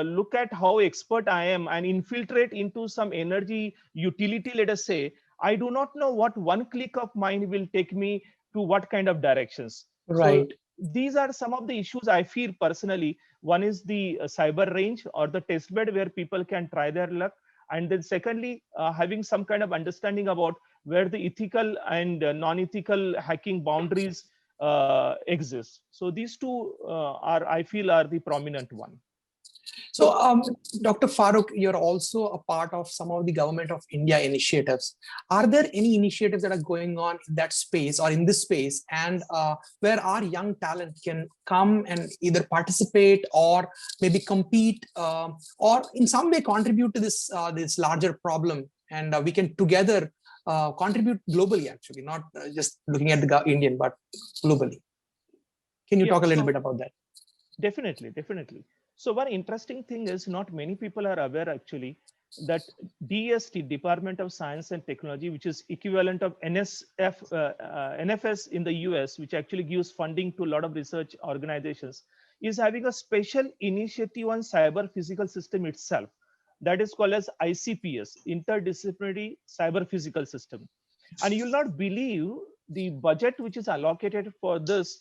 look at how expert I am and infiltrate into some energy utility, let us say, I do not know what one click of mine will take me to what kind of directions. So these are some of the issues I feel personally. One is the cyber range or the test bed where people can try their luck. And then secondly, having some kind of understanding about where the ethical and non-ethical hacking boundaries exist. So these two I feel are the prominent one. So, Dr. Faruk, you're also a part of some of the Government of India initiatives. Are there any initiatives that are going on in that space or in this space, and where our young talent can come and either participate or maybe compete or in some way contribute to this this larger problem, and we can together contribute globally, actually, not just looking at the Indian, but globally? Can you talk a little bit about that? Definitely, definitely. So one interesting thing is not many people are aware actually that DST, Department of Science and Technology, which is equivalent of NFS in the US, which actually gives funding to a lot of research organizations, is having a special initiative on cyber physical system itself. That is called as ICPS, Interdisciplinary Cyber Physical System. And you'll not believe the budget which is allocated for this.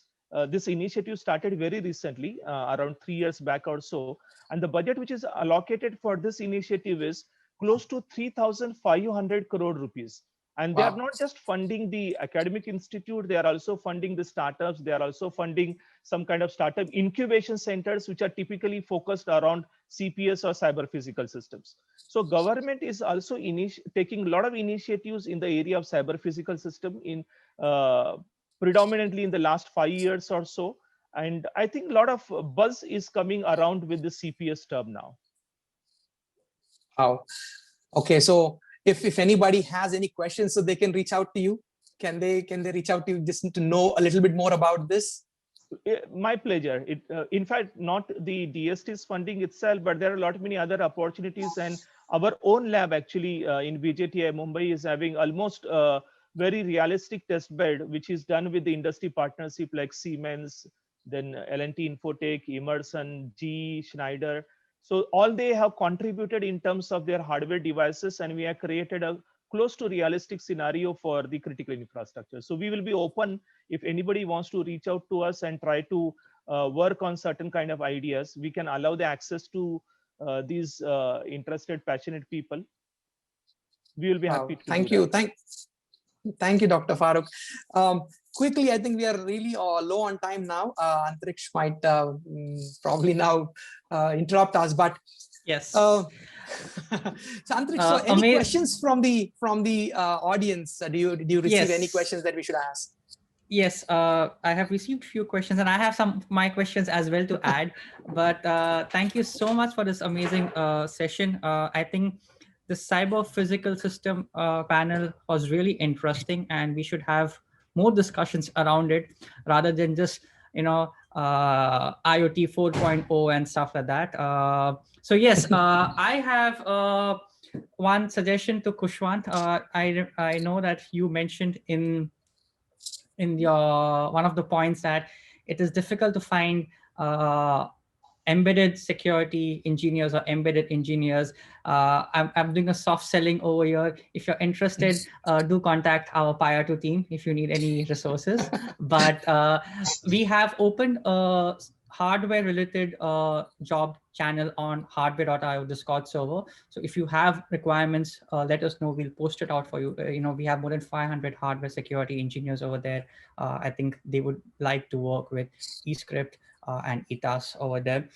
This initiative started very recently, around 3 years back or so. And the budget which is allocated for this initiative is close to 3,500 crore rupees. And they are not just funding the academic institute, they are also funding the startups. They are also funding some kind of startup incubation centers, which are typically focused around CPS or cyber physical systems. So government is also taking a lot of initiatives in the area of cyber physical system in predominantly in the last 5 years or so. And I think a lot of buzz is coming around with the CPS term now. Wow. Okay, so if anybody has any questions, so they can reach out to you. Can they reach out to you just to know a little bit more about this? My pleasure. In fact, not the DST's funding itself, but there are a lot many other opportunities. And our own lab actually in VJTI Mumbai is having almost very realistic test bed, which is done with the industry partnership like Siemens, then L&T Infotech, Emerson, GE, Schneider. So all they have contributed in terms of their hardware devices, and we have created a close to realistic scenario for the critical infrastructure. So we will be open if anybody wants to reach out to us and try to work on certain kind of ideas. We can allow the access to these interested, passionate people. We will be happy to Thank do you. that. Thank you, Dr. Faruk. Quickly, I think we are really low on time now. Antriksh might probably now interrupt us, but yes. So Antriksh, so any questions from the audience? Did you receive any questions that we should ask? Yes, I have received a few questions, and I have some of my questions as well to add. But thank you so much for this amazing session. I think the cyber physical system panel was really interesting, and we should have more discussions around it rather than just IoT 4.0 and stuff like that. So yes, I have one suggestion to Khushwant. I know that you mentioned in your one of the points that it is difficult to find embedded security engineers or embedded engineers. I'm doing a soft selling over here. If you're interested, do contact our PIR2 team if you need any resources. But we have opened a hardware related job channel on hardware.io Discord server. So if you have requirements, let us know. We'll post it out for you. We have more than 500 hardware security engineers over there. I think they would like to work with eScript and ETAS over there.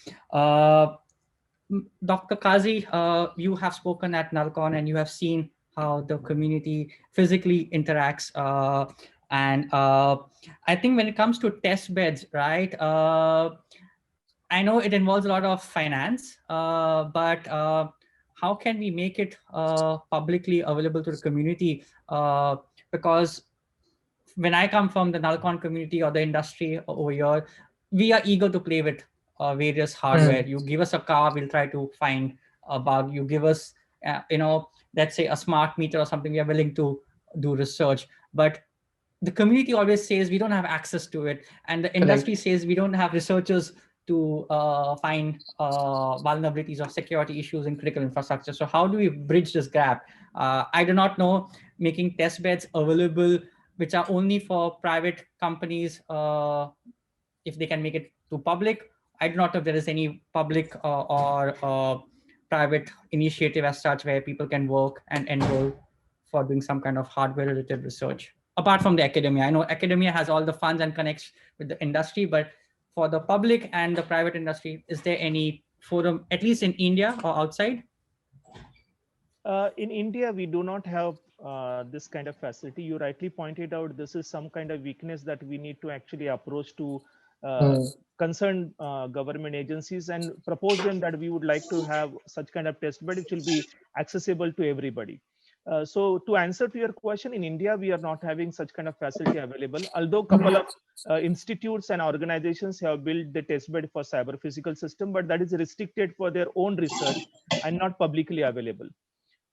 Dr. Kazi, you have spoken at Nullcon and you have seen how the community physically interacts. And I think when it comes to test beds, right, I know it involves a lot of finance, but how can we make it publicly available to the community? Because when I come from the Nullcon community or the industry over here, we are eager to play with various hardware. You give us a car, we'll try to find a bug. You give us, let's say a smart meter or something, we are willing to do research. But the community always says we don't have access to it. And the industry says we don't have researchers to find vulnerabilities or security issues in critical infrastructure. So how do we bridge this gap? I do not know, making test beds available which are only for private companies, if they can make it to public. I do not know if there is any public or private initiative as such where people can work and enroll for doing some kind of hardware related research. Apart from the academia, I know academia has all the funds and connects with the industry, but for the public and the private industry, is there any forum, at least in India or outside? In India, we do not have this kind of facility. You rightly pointed out this is some kind of weakness that we need to actually approach to concerned government agencies and propose them that we would like to have such kind of test bed which will be accessible to everybody. So to answer to your question, in India, we are not having such kind of facility available, although a couple of institutes and organizations have built the test bed for cyber physical system, but that is restricted for their own research and not publicly available.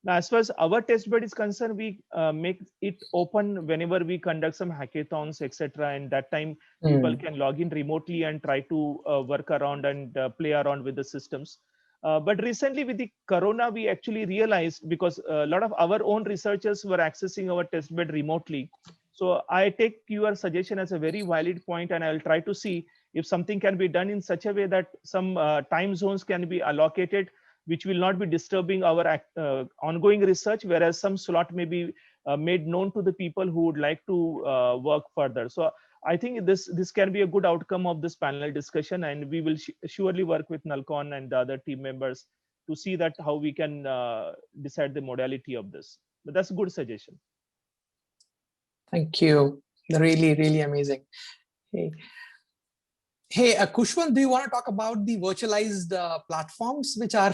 Now, as far as our test bed is concerned, we make it open whenever we conduct some hackathons, etc. And that time, people can log in remotely and try to work around and play around with the systems. But recently, with the corona, we actually realized, because a lot of our own researchers were accessing our test bed remotely. So I take your suggestion as a very valid point, and I'll try to see if something can be done in such a way that some time zones can be allocated, which will not be disturbing our ongoing research, whereas some slot may be made known to the people who would like to work further. So I think this can be a good outcome of this panel discussion, and we will surely work with Nullcon and the other team members to see that how we can decide the modality of this. But that's a good suggestion. Thank you. Really, really amazing. Hey, Khushwant, do you want to talk about the virtualized platforms, which are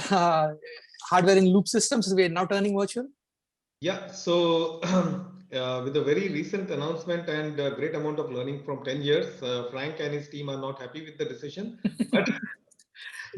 hardware in loop systems we are now turning virtual? Yeah, so with a very recent announcement and a great amount of learning from 10 years, Frank and his team are not happy with the decision, but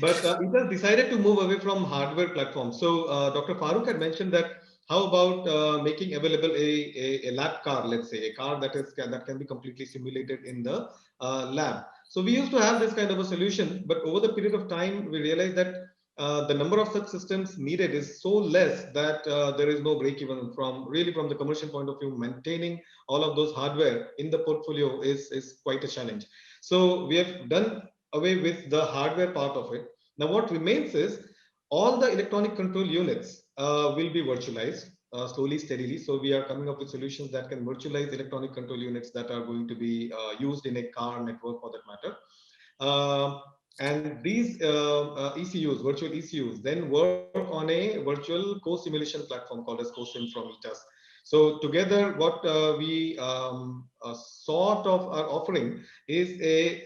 it has decided to move away from hardware platforms. So Dr. Faruk had mentioned that how about making available a lab car, let's say, a car that can be completely simulated in the lab. So we used to have this kind of a solution, but over the period of time, we realized that the number of such systems needed is so less that there is no break even from the commercial point of view. Maintaining all of those hardware in the portfolio is quite a challenge. So we have done away with the hardware part of it. Now what remains is all the electronic control units will be virtualized slowly, steadily. So we are coming up with solutions that can virtualize electronic control units that are going to be used in a car network for that matter. And these ECUs, virtual ECUs, then work on a virtual co-simulation platform called as CoSim from ETAS. So together, what we sort of are offering is a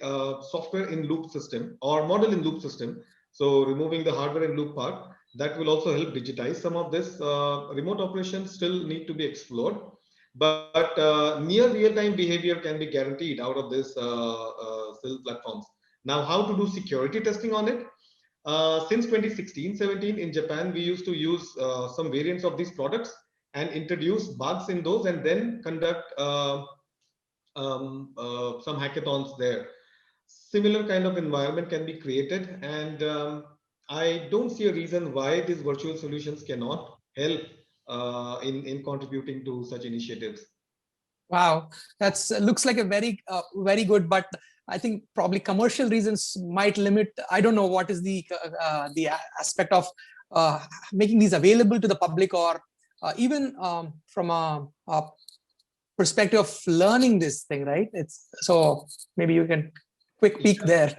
software in loop system or model in loop system. So removing the hardware in loop part, that will also help digitize some of this. Remote operations still need to be explored, but near real-time behavior can be guaranteed out of this SIL platforms. Now, how to do security testing on it? Since 2016-17 in Japan, we used to use some variants of these products and introduce bugs in those, and then conduct some hackathons there. Similar kind of environment can be created, and I don't see a reason why these virtual solutions cannot help in contributing to such initiatives. Wow, that's looks like a very very good, but I think probably commercial reasons might limit. I don't know what is the aspect of making these available to the public, or even from a perspective of learning this thing, right? It's so maybe you can quick peek there.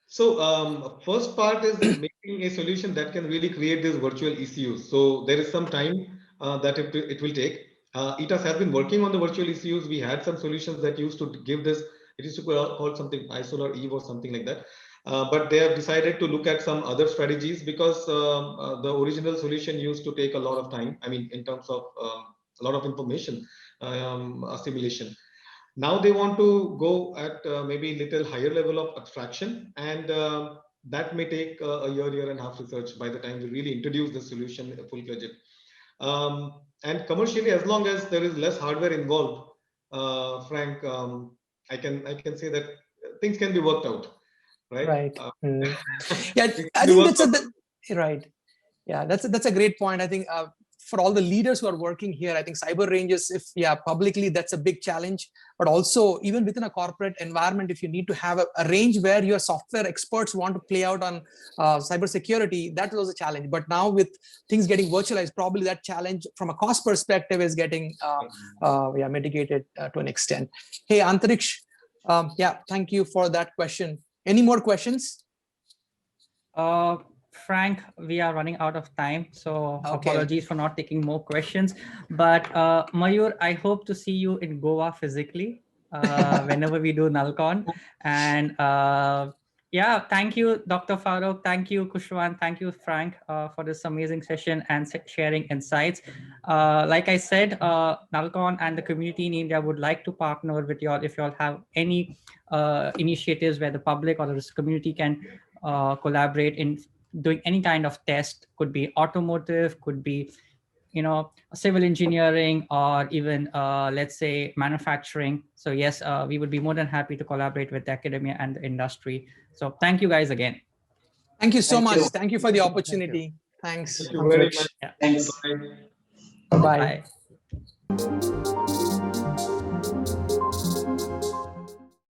So first part is making a solution that can really create these virtual ECUs. So there is some time that it will take. ETAS has been working on the virtual ECUs. We had some solutions that used to give this. It used to be called something Isolar Eve or something like that. But they have decided to look at some other strategies because the original solution used to take a lot of time. I mean, in terms of a lot of information simulation. Now they want to go at maybe little higher level of abstraction, and that may take a year and a half research by the time we really introduce the solution full-fledged. And commercially, as long as there is less hardware involved, Frank, I can say that things can be worked out, right? Right. Yeah, I think that's right. Yeah, that's a great point. I think for all the leaders who are working here, I think cyber ranges, if publicly, that's a big challenge. But also even within a corporate environment, if you need to have a range where your software experts want to play out on cybersecurity, that was a challenge. But now with things getting virtualized, probably that challenge from a cost perspective is getting mitigated to an extent. Hey, Antariksh, thank you for that question. Any more questions? Frank, we are running out of time, so Okay. apologies for not taking more questions. But Mayur, I hope to see you in Goa physically whenever we do Nullcon. And yeah, thank you, Dr. Faruk. Thank you, Khushwant. Thank you, Frank, for this amazing session and sharing insights. Like I said, Nullcon and the community in India would like to partner with you all if you all have any initiatives where the public or the community can collaborate in doing any kind of test. Could be automotive, could be civil engineering, or even let's say manufacturing. So yes, we would be more than happy to collaborate with the academia and the industry. So thank you guys again. Thank you so Thank much. you. Thank you for the opportunity. Thanks. Thank you very much. Yeah. Thanks. Bye. Bye.